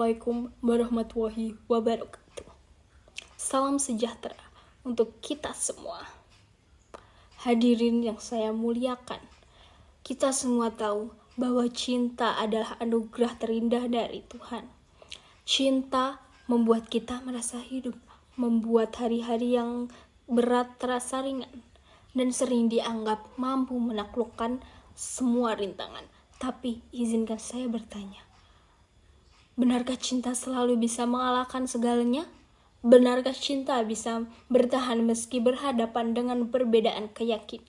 Assalamualaikum warahmatullahi wabarakatuh. Salam sejahtera untuk kita semua. Hadirin yang saya muliakan, kita semua tahu bahwa cinta adalah anugerah terindah dari Tuhan. Cinta membuat kita merasa hidup, membuat hari-hari yang berat terasa ringan, dan sering dianggap mampu menaklukkan semua rintangan. Tapi izinkan saya bertanya, benarkah cinta selalu bisa mengalahkan segalanya? Benarkah cinta bisa bertahan meski berhadapan dengan perbedaan keyakinan?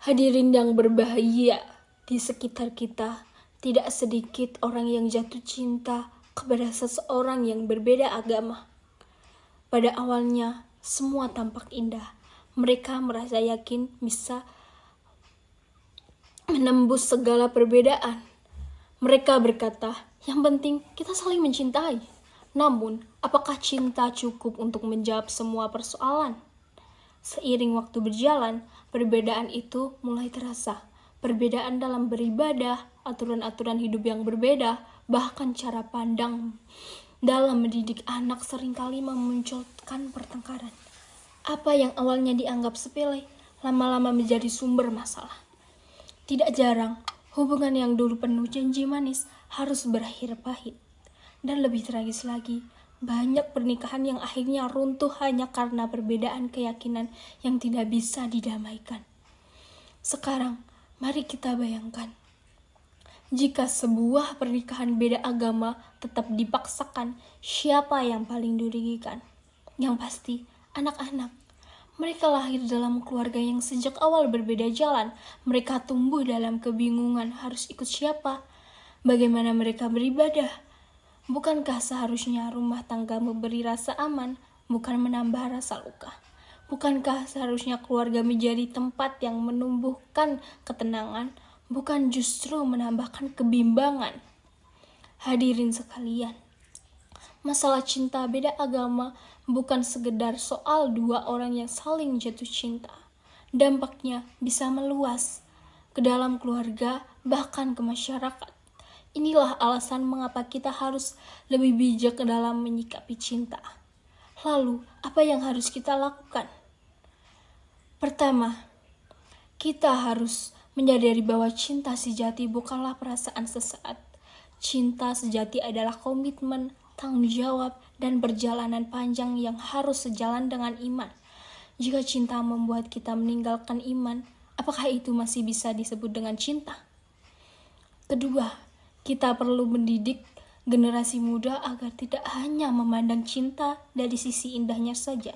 Hadirin yang berbahagia, di sekitar kita tidak sedikit orang yang jatuh cinta kepada seseorang yang berbeda agama. Pada awalnya, semua tampak indah. Mereka merasa yakin bisa menembus segala perbedaan. Mereka berkata, yang penting kita saling mencintai. Namun, apakah cinta cukup untuk menjawab semua persoalan? Seiring waktu berjalan, perbedaan itu mulai terasa. Perbedaan dalam beribadah, aturan-aturan hidup yang berbeda, bahkan cara pandang dalam mendidik anak seringkali memunculkan pertengkaran. Apa yang awalnya dianggap sepele, lama-lama menjadi sumber masalah. Tidak jarang, hubungan yang dulu penuh janji manis harus berakhir pahit. Dan lebih tragis lagi, banyak pernikahan yang akhirnya runtuh hanya karena perbedaan keyakinan yang tidak bisa didamaikan. Sekarang, mari kita bayangkan, jika sebuah pernikahan beda agama tetap dipaksakan, siapa yang paling dirugikan? Yang pasti, anak-anak. Mereka lahir dalam keluarga yang sejak awal berbeda jalan. Mereka tumbuh dalam kebingungan harus ikut siapa. Bagaimana mereka beribadah? Bukankah seharusnya rumah tangga memberi rasa aman, bukan menambah rasa luka? Bukankah seharusnya keluarga menjadi tempat yang menumbuhkan ketenangan, bukan justru menambahkan kebimbangan? Hadirin sekalian, masalah cinta beda agama bukan sekedar soal dua orang yang saling jatuh cinta. Dampaknya bisa meluas ke dalam keluarga, bahkan ke masyarakat. Inilah alasan mengapa kita harus lebih bijak dalam menyikapi cinta. Lalu, apa yang harus kita lakukan? Pertama, kita harus menyadari bahwa cinta sejati bukanlah perasaan sesaat. Cinta sejati adalah komitmen, tanggung jawab, dan perjalanan panjang yang harus sejalan dengan iman. Jika cinta membuat kita meninggalkan iman, apakah itu masih bisa disebut dengan cinta? Kedua, kita perlu mendidik generasi muda agar tidak hanya memandang cinta dari sisi indahnya saja.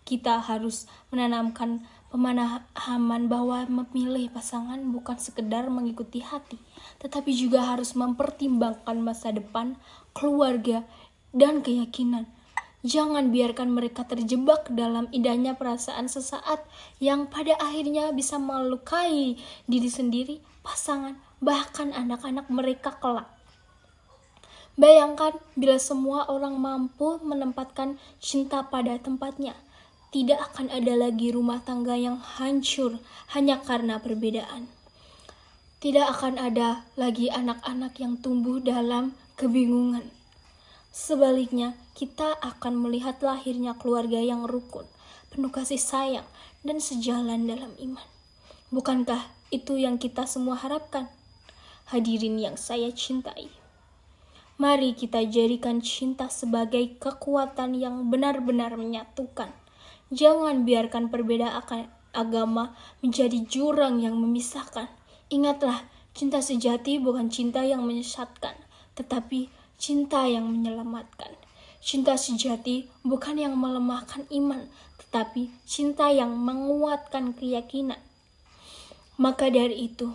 Kita harus menanamkan pemahaman bahwa memilih pasangan bukan sekedar mengikuti hati, tetapi juga harus mempertimbangkan masa depan, keluarga, dan keyakinan. Jangan biarkan mereka terjebak dalam indahnya perasaan sesaat yang pada akhirnya bisa melukai diri sendiri, pasangan, bahkan anak-anak mereka kelak. Bayangkan bila semua orang mampu menempatkan cinta pada tempatnya, tidak akan ada lagi rumah tangga yang hancur hanya karena perbedaan. Tidak akan ada lagi anak-anak yang tumbuh dalam kebingungan. Sebaliknya, kita akan melihat lahirnya keluarga yang rukun, penuh kasih sayang, dan sejalan dalam iman. Bukankah itu yang kita semua harapkan? Hadirin yang saya cintai, mari kita jadikan cinta sebagai kekuatan yang benar-benar menyatukan. Jangan biarkan perbedaan agama menjadi jurang yang memisahkan. Ingatlah, cinta sejati bukan cinta yang menyesatkan, tetapi cinta yang menyelamatkan. Cinta sejati bukan yang melemahkan iman, tetapi cinta yang menguatkan keyakinan. Maka dari itu,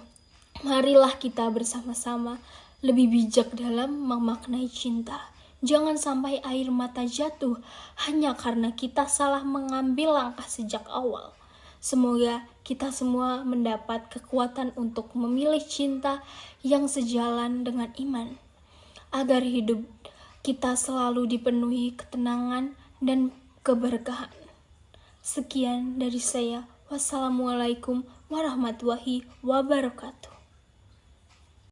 marilah kita bersama-sama lebih bijak dalam memaknai cinta. Jangan sampai air mata jatuh hanya karena kita salah mengambil langkah sejak awal. Semoga kita semua mendapat kekuatan untuk memilih cinta yang sejalan dengan iman, agar hidup kita selalu dipenuhi ketenangan dan keberkahan. Sekian dari saya. Wassalamualaikum warahmatullahi wabarakatuh.